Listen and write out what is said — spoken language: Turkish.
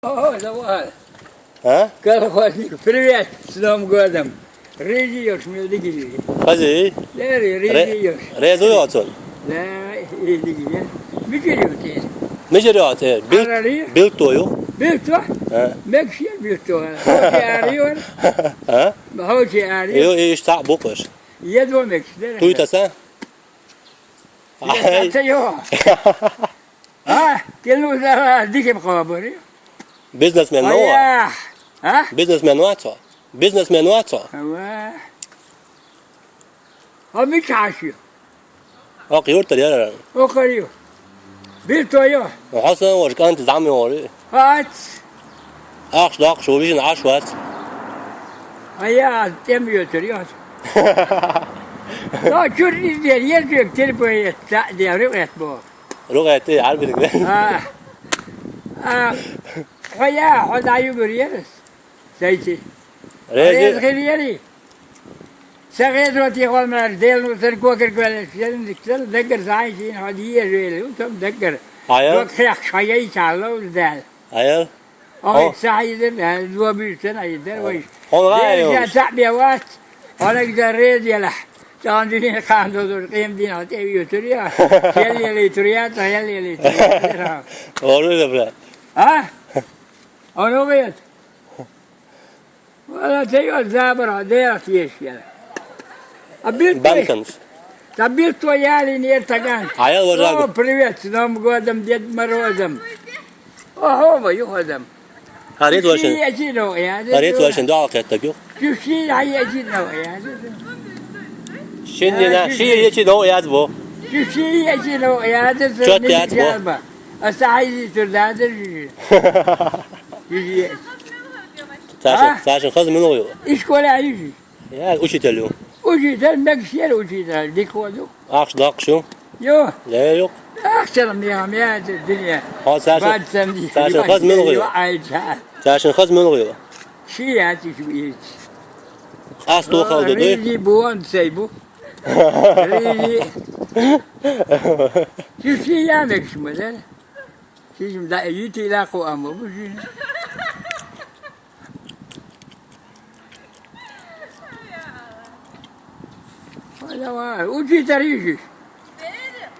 О, давай. А? Колхозник, привет, с Новым годом. Рыжиешь, милдыги. Hadi. Да, рыжиешь. Rezoyatın. Да, иди. Бикерюти. Mecriyat. Ararıyor. Bilk doyu. Bilto. Ha. Mekşir bilto. Hoca arıyor. Ha? Hoca arıyor. İşte bokuş. Yedvo mekşir. Duytasa. Ay. Yok. Ha, kellu da dikim kaburi. Businessman no. Ayah. Ha? Businessman no ato. Businessman no ato. Ama. Abi çarşıyor. Ak yurtta yer. O karıyor. Bilto yok. Hasan var kan tizami var. Hat. Akşam şu işin aşvat. Ayağı tem götürüyor. Ya çürüdü diye yazıyor telefonu diyor et bu. Rogayeti albirinde. Ha. Ha. Ayağı hodayı görüyoruz. Seyti. Rezi Rezi. khiliyari. Saged roti olmalar del nusar koker kwalen sen dikler dekker zaytin hadiye reli utam dekker. Hayır. Yok kıyak şayayı çallo del. Hayır. Ama sahidir dua bir sene aydır ve Ona ya gayet. تعبيوات ولا قدر ريد يلا تعندين كان دور قيم دين هتبي يتريا يلي تريا يلي تريا Doğru da bre. ها أنا بيت ولا تيجي زابر هدير فيش يلا أبيت Bankans. أبيت ويالي نير تكان Hayır var أوه abi. привет نوم قدم ديد مرودم أوه ما يخدم Harit var şimdi. شيء أجينه يعني Harit var şimdi doğal kayıtta yok. شو شيء هي أجينه يعني Şimdi ne? Şiir içi de o yaz bu. شو شيء أجينه يعني Çok yaz bu. أستعيد تردادر يجي Saçın kız mı oluyor? إيش ولا يجي Ya uç iteliyor. وجي ده المكسير وجي ده ديك ودو Akşam akşam. يو Ne yok. أكثر من يوميات الدنيا Ha بعد saçın. سنة Saçın kız mı oluyor? Saçın kız mı oluyor? شيء هاتي شو يجي Az doğu kaldı değil. ريجي بوان سيبو ريجي شو شيء يعمل شو مثلا شو لا يجي لاقوا أمه بشي هذا ما وجي تريجي